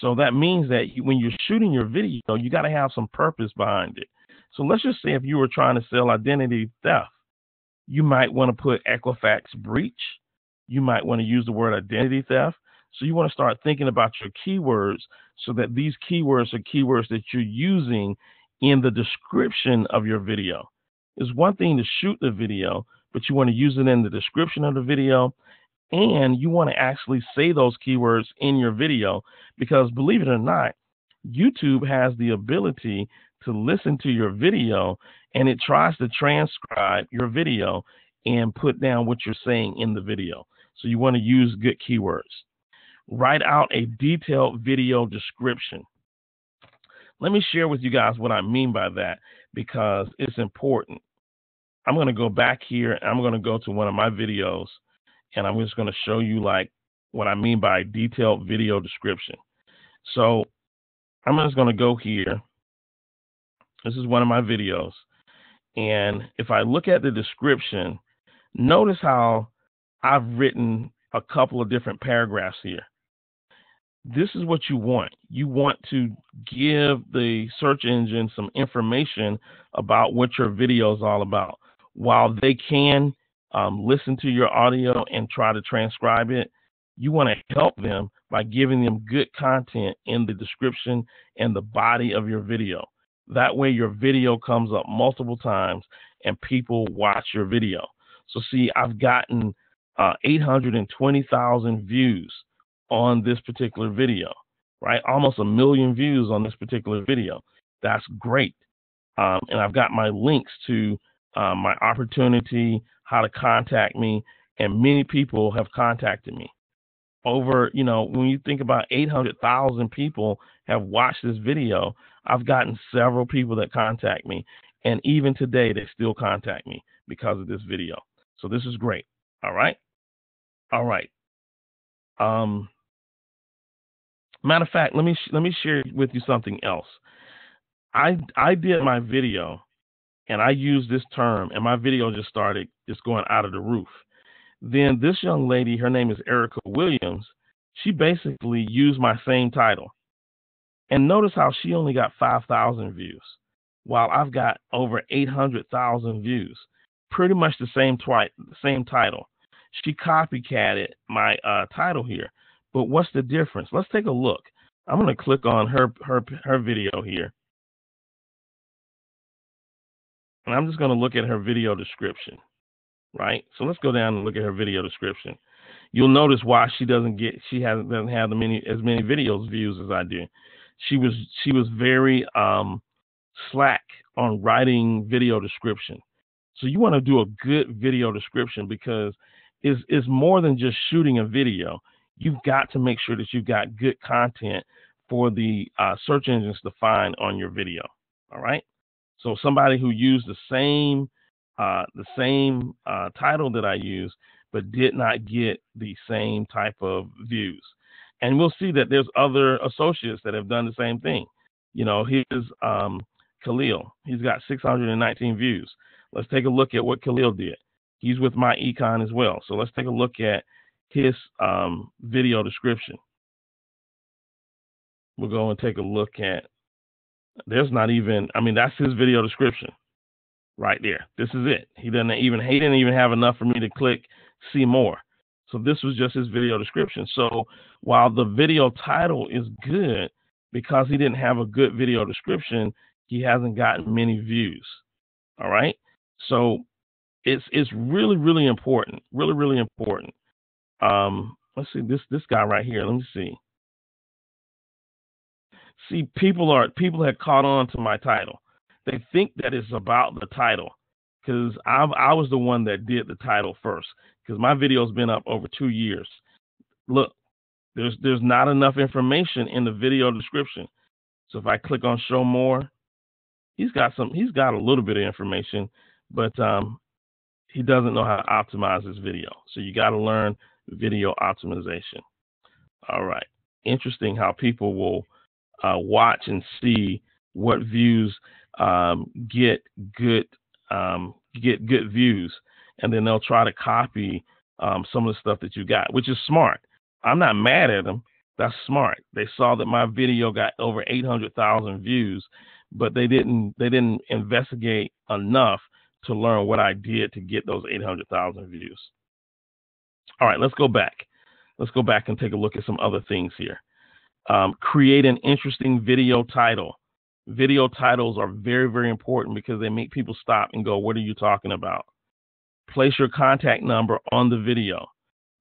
So that means that when you're shooting your video, you got to have some purpose behind it. So let's just say if you were trying to sell identity theft, you might want to put Equifax breach. You might want to use the word identity theft. So you want to start thinking about your keywords so that these keywords are keywords that you're using in the description of your video. It's one thing to shoot the video, but you want to use it in the description of the video, and you want to actually say those keywords in your video because, believe it or not, YouTube has the ability to listen to your video, and it tries to transcribe your video and put down what you're saying in the video. So you want to use good keywords. Write out a detailed video description. Let me share with you guys what I mean by that because it's important. I'm going to go back here and I'm going to go to one of my videos and I'm just going to show you like what I mean by detailed video description. So I'm just going to go here. This is one of my videos. And if I look at the description, notice how I've written a couple of different paragraphs here. This is what you want. You want to give the search engine some information about what your video is all about. While they can listen to your audio and try to transcribe it, you want to help them by giving them good content in the description and the body of your video. That way your video comes up multiple times and people watch your video. So see, I've gotten 820,000 views on this particular video, right? Almost 1 million views on this particular video. That's great. And I've got my links to my opportunity, how to contact me, and many people have contacted me. over, when you think about 800,000 people have watched this video, I've gotten several people that contact me. And even today, they still contact me because of this video. So this is great. All right. All right. Matter of fact, let me share with you something else. I did my video and I used this term, and my video just started just going out of the roof. Then this young lady, her name is Erica Williams, she basically used my same title. And notice how she only got 5,000 views, while I've got over 800,000 views. Pretty much the same title. She copycatted my title here. But what's the difference? Let's take a look. I'm going to click on her video here. And I'm just going to look at her video description, right? So let's go down and look at her video description. You'll notice why she doesn't have as many videos views as I do. She was very slack on writing video description. So you want to do a good video description because it's more than just shooting a video. You've got to make sure that you've got good content for the search engines to find on your video. All right. So somebody who used the same title that I use, but did not get the same type of views. And we'll see that there's other associates that have done the same thing. Here's Khalil. He's got 619 views. Let's take a look at what Khalil did. He's with my econ as well. So let's take a look at his video description. We'll go and take a look at, that's his video description right there. This is it. He didn't even have enough for me to click see more. So this was just his video description. So while the video title is good, because he didn't have a good video description, he hasn't gotten many views. All right. So it's really, really important. Really, really important. Let's see this guy right here. Let me see. See, people had caught on to my title. They think that it's about the title because I was the one that did the title first because my video's been up over 2 years. Look, there's not enough information in the video description. So if I click on show more, he's got a little bit of information, but he doesn't know how to optimize his video. So you got to learn video optimization. All right. Interesting how people will watch and see what views get good views, and then they'll try to copy some of the stuff that you got, which is smart. I'm not mad at them. That's smart. They saw that my video got over 800,000 views, but they didn't investigate enough to learn what I did to get those 800,000 views. All right, let's go back. Let's go back and take a look at some other things here. Create an interesting video title. Video titles are very, very important because they make people stop and go, what are you talking about? Place your contact number on the video,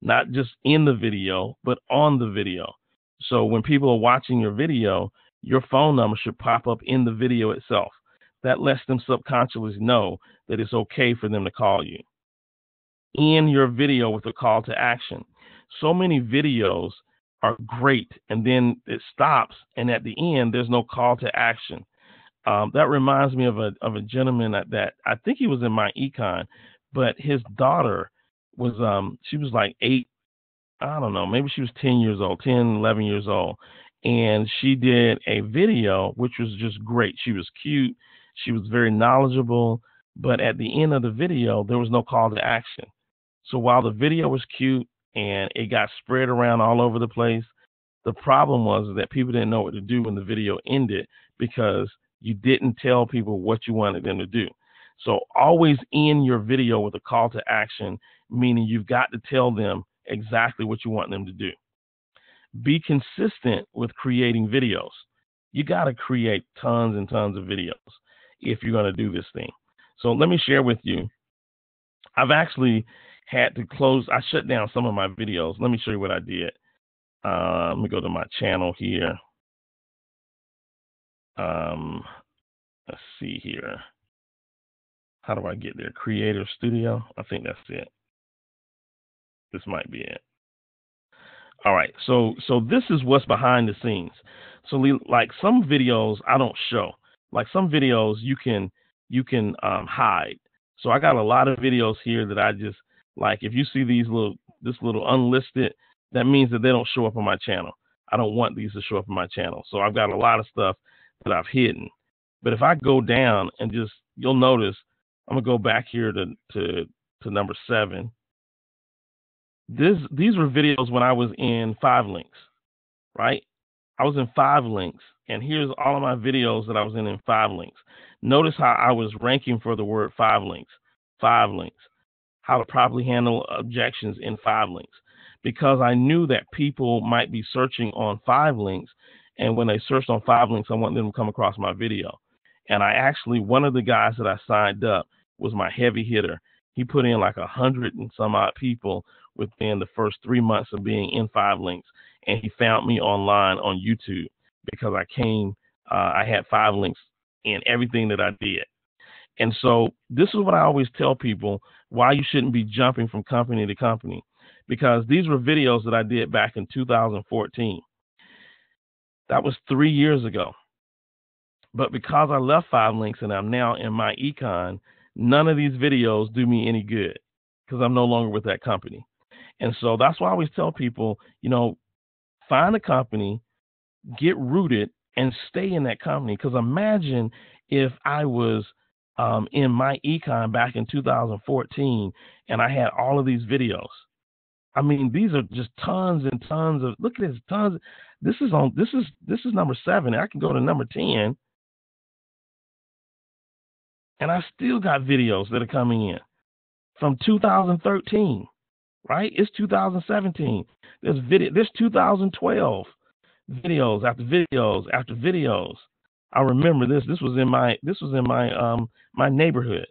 not just in the video, but on the video. So when people are watching your video, your phone number should pop up in the video itself. That lets them subconsciously know that it's okay for them to call you. In your video with a call to action. So many videos are great, and then it stops, and at the end, there's no call to action. That reminds me of a gentleman that I think he was in my econ, but his daughter was she was like 8, I don't know, maybe she was 10 years old, 10, 11 years old, and she did a video which was just great. She was cute, she was very knowledgeable, but at the end of the video, there was no call to action. So while the video was cute and it got spread around all over the place, the problem was that people didn't know what to do when the video ended because you didn't tell people what you wanted them to do. So always end your video with a call to action, meaning you've got to tell them exactly what you want them to do. Be consistent with creating videos. You got to create tons and tons of videos if you're going to do this thing. So let me share with you. I've actually had to close. I shut down some of my videos. Let me show you what I did. Let me go to my channel here. Let's see here. How do I get there? Creator Studio. I think that's it. This might be it. All right. So this is what's behind the scenes. So like some videos I don't show. Like some videos you can hide. So I got a lot of videos here that I just like. If you see this little unlisted, that means that they don't show up on my channel. I don't want these to show up on my channel. So I've got a lot of stuff that I've hidden. But if I go down and just you'll notice I'm gonna go back here to number 7. These were videos when I was in 5 links, right? I was in 5 links, and here's all of my videos that I was in 5 links. Notice how I was ranking for the word 5 links, how to properly handle objections in 5 links, because I knew that people might be searching on 5 links, and when they searched on 5 links, I want them to come across my video. And I actually, one of the guys that I signed up was my heavy hitter. He put in like 100 and some odd people within the first 3 months of being in 5 links, and he found me online on YouTube because I had 5 links in everything that I did. And so this is what I always tell people, why you shouldn't be jumping from company to company, because these were videos that I did back in 2014. That was 3 years ago. But because I left 5 links and I'm now in my econ, none of these videos do me any good because I'm no longer with that company. And so that's why I always tell people, find a company, get rooted, and stay in that company. Because imagine if I was in my econ back in 2014 and I had all of these videos. I mean, these are just tons and tons of. Look at this, tons. This is number 7. I can go to number 10, and I still got videos that are coming in from 2013. Right? It's 2017. There's 2012 videos after videos after videos. I remember this. This was in my neighborhood.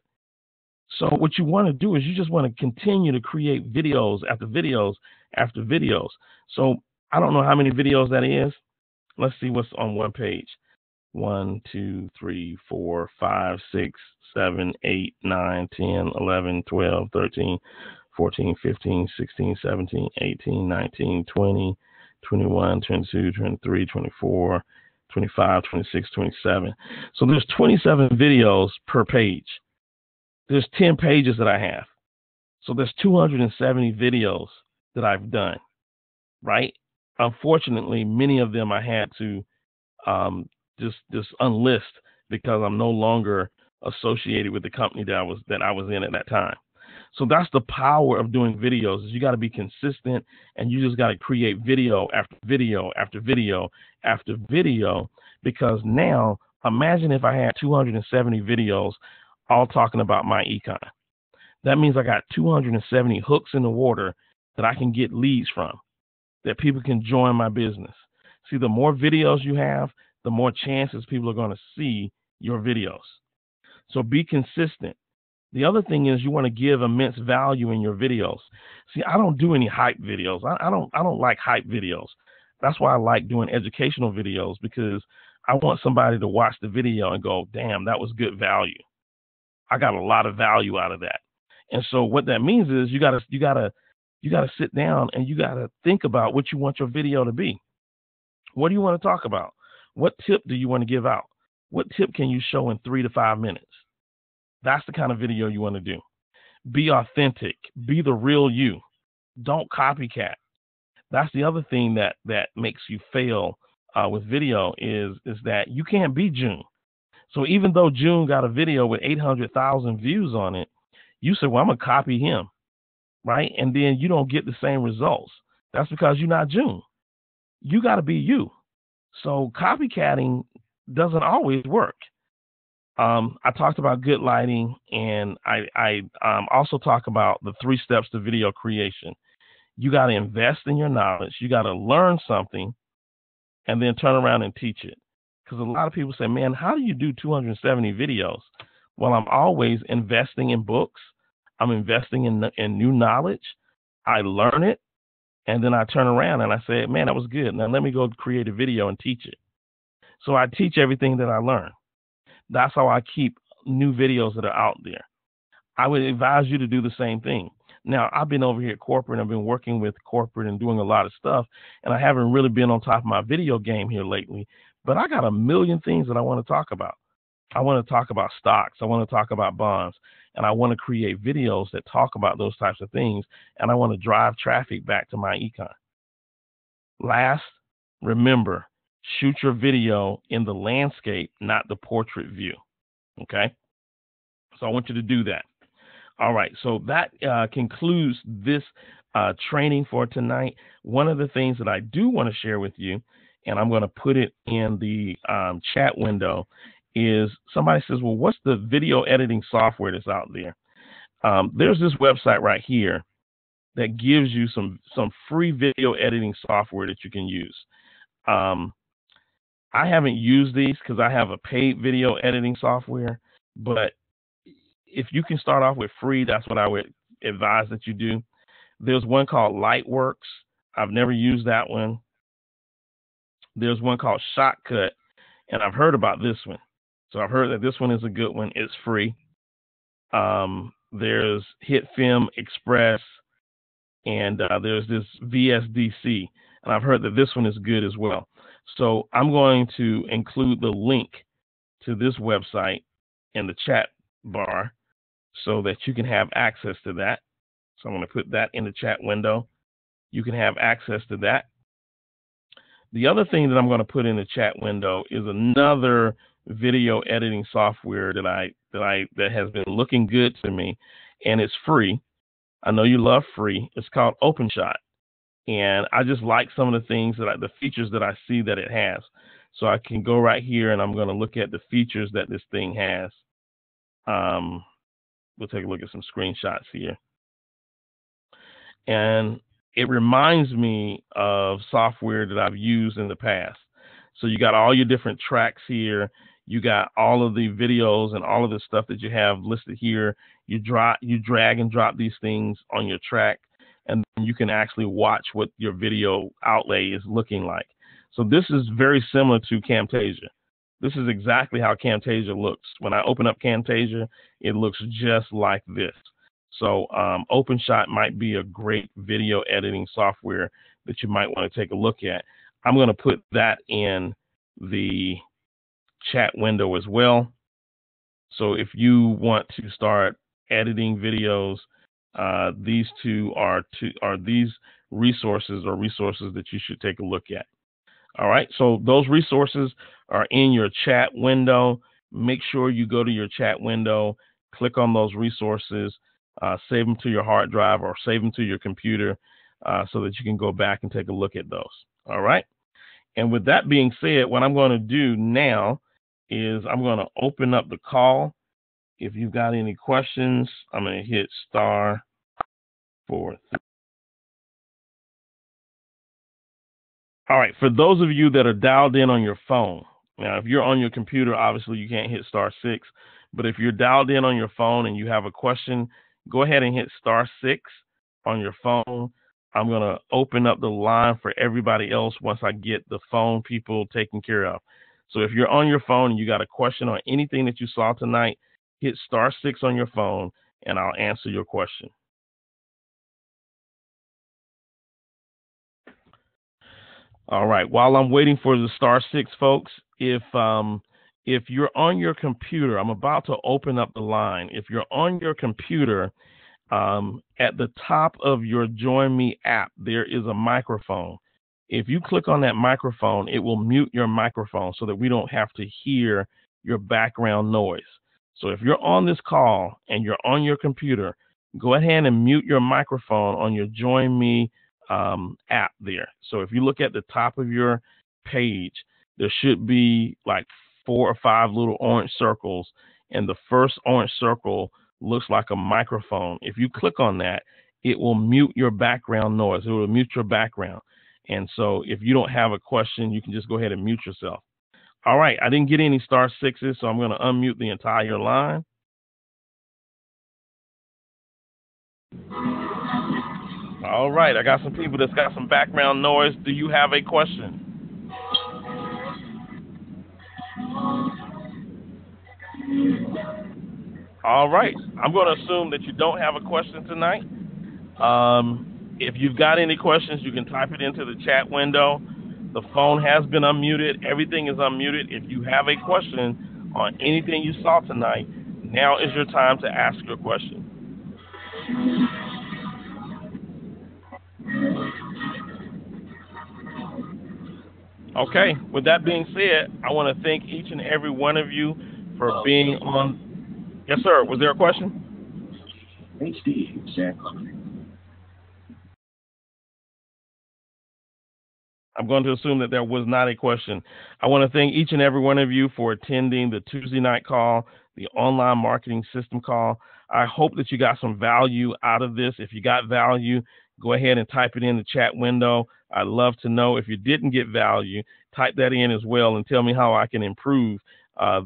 So what you want to do is you just want to continue to create videos after videos after videos. So I don't know how many videos that is. Let's see what's on one page. 1, 2, 3, 4, 5, 6, 7, 8, 9, 10, 11, 12, 13, 14, 15, 16, 17, 18, 19, 20, 21, 22, 23, 24, 25, 26, 27. So there's 27 videos per page. There's 10 pages that I have. So there's 270 videos that I've done, right? Unfortunately, many of them I had to just unlist because I'm no longer associated with the company that I was in at that time. So that's the power of doing videos, is you got to be consistent, and you just got to create video after video after video after video, because now imagine if I had 270 videos all talking about my econ. That means I got 270 hooks in the water that I can get leads from, that people can join my business. See, the more videos you have, the more chances people are going to see your videos. So be consistent. The other thing is you want to give immense value in your videos. See, I don't do any hype videos. I don't like hype videos. That's why I like doing educational videos, because I want somebody to watch the video and go, damn, that was good value. I got a lot of value out of that. And so what that means is you gotta sit down and you gotta think about what you want your video to be. What do you want to talk about? What tip do you want to give out? What tip can you show in 3 to 5 minutes? That's the kind of video you want to do. Be authentic. Be the real you. Don't copycat. That's the other thing that makes you fail with video is that you can't be June. So even though June got a video with 800,000 views on it, you say, well, I'm going to copy him, right? And then you don't get the same results. That's because you're not June. You got to be you. So copycatting doesn't always work. I talked about good lighting, and I also talk about the 3 steps to video creation. You got to invest in your knowledge. You got to learn something and then turn around and teach it. Because a lot of people say, man, how do you do 270 videos? Well, I'm always investing in books. I'm investing in new knowledge. I learn it, and then I turn around and I say, man, that was good. Now let me go create a video and teach it. So I teach everything that I learn. That's how I keep new videos that are out there. I would advise you to do the same thing. Now, I've been over here at corporate. I've been working with corporate and doing a lot of stuff, and I haven't really been on top of my video game here lately. But I got a million things that I want to talk about. I want to talk about stocks. I want to talk about bonds. And I want to create videos that talk about those types of things. And I want to drive traffic back to my econ. Last, remember, shoot your video in the landscape, not the portrait view. Okay? So I want you to do that. All right. So that concludes this training for tonight. One of the things that I do want to share with you, and I'm going to put it in the chat window, is somebody says, well, what's the video editing software that's out there? There's this website right here that gives you some free video editing software that you can use. I haven't used these because I have a paid video editing software, but if you can start off with free, that's what I would advise that you do. There's one called Lightworks. I've never used that one. There's one called Shotcut, and I've heard about this one. So I've heard that this one is a good one. It's free. There's HitFilm Express, and there's this VSDC, and I've heard that this one is good as well. So I'm going to include the link to this website in the chat bar so that you can have access to that. So I'm going to put that in the chat window. You can have access to that. The other thing that I'm going to put in the chat window is another video editing software that has been looking good to me, and it's free. I know you love free. It's called OpenShot, and I just like some of the things the features that I see that it has. So I can go right here, and I'm going to look at the features that this thing has. We'll take a look at some screenshots here, and it reminds me of software that I've used in the past. So you got all your different tracks here. You got all of the videos and all of the stuff that you have listed here. You drag and drop these things on your track, and you can actually watch what your video outlay is looking like. So this is very similar to Camtasia. This is exactly how Camtasia looks. When I open up Camtasia, it looks just like this. So OpenShot might be a great video editing software that you might want to take a look at. I'm going to put that in the chat window as well. So if you want to start editing videos, these two are these resources that you should take a look at. All right, so those resources are in your chat window. Make sure you go to your chat window, click on those resources, save them to your hard drive or save them to your computer so that you can go back and take a look at those. All right, and with that being said, what I'm going to do now is I'm going to open up the call. If you've got any questions, I'm going to hit *4. All right, for those of you that are dialed in on your phone, now if you're on your computer, obviously you can't hit *6, but if you're dialed in on your phone and you have a question, go ahead and hit *6 on your phone. I'm going to open up the line for everybody else once I get the phone people taken care of. So if you're on your phone and you got a question on anything that you saw tonight, hit *6 on your phone and I'll answer your question. All right. While I'm waiting for the *6, folks, if you're on your computer, I'm about to open up the line. If you're on your computer, at the top of your Join Me app, there is a microphone. If you click on that microphone, it will mute your microphone so that we don't have to hear your background noise. So if you're on this call and you're on your computer, go ahead and mute your microphone on your Join Me app there. So if you look at the top of your page, there should be like 4 or 5 little orange circles, and the first orange circle looks like a microphone. If you click on that, it will mute your background noise. It will mute your background. And so if you don't have a question, you can just go ahead and mute yourself. All right, I didn't get any *6s, so I'm going to unmute the entire line. All right, I got some people that's got some background noise. Do you have a question? All right, I'm going to assume that you don't have a question tonight. If you've got any questions, you can type it into the chat window. The phone has been unmuted. Everything is unmuted. If you have a question on anything you saw tonight, now is your time to ask your question. Okay, with that being said, I want to thank each and every one of you for being on. Yes, sir. Was there a question? I'm going to assume that there was not a question. I want to thank each and every one of you for attending the Tuesday night call, the online marketing system call. I hope that you got some value out of this. If you got value, go ahead and type it in the chat window. I'd love to know. If you didn't get value, type that in as well and tell me how I can improve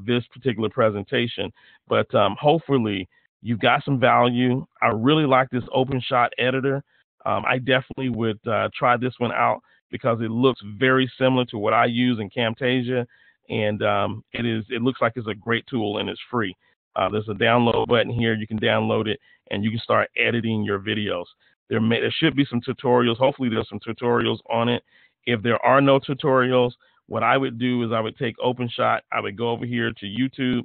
this particular presentation. But hopefully you got some value. I really like this OpenShot editor. I definitely would try this one out because it looks very similar to what I use in Camtasia, and it looks like it's a great tool and it's free. There's a download button here. You can download it and you can start editing your videos. There should be some tutorials. Hopefully there's some tutorials on it. If there are no tutorials, what I would do is I would take OpenShot. I would go over here to YouTube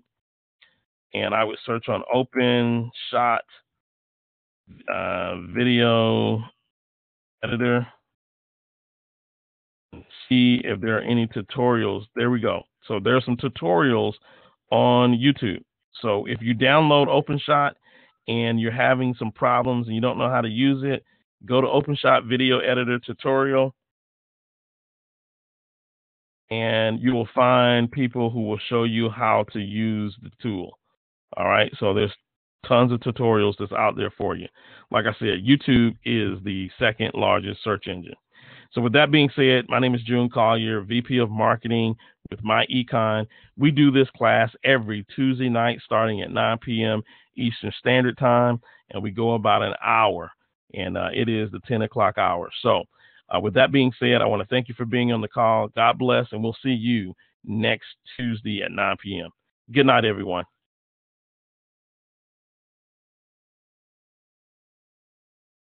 and I would search on OpenShot video editor. See if there are any tutorials. There we go. So there are some tutorials on YouTube. So if you download OpenShot and you're having some problems and you don't know how to use it, go to OpenShot Video Editor Tutorial and you will find people who will show you how to use the tool. All right. So there's tons of tutorials that's out there for you. Like I said, YouTube is the second largest search engine. So with that being said, my name is June Collier, VP of Marketing with My Econ. We do this class every Tuesday night starting at 9 p.m. Eastern Standard Time, and we go about an hour, and it is the 10 o'clock hour. So with that being said, I want to thank you for being on the call. God bless, and we'll see you next Tuesday at 9 p.m. Good night, everyone.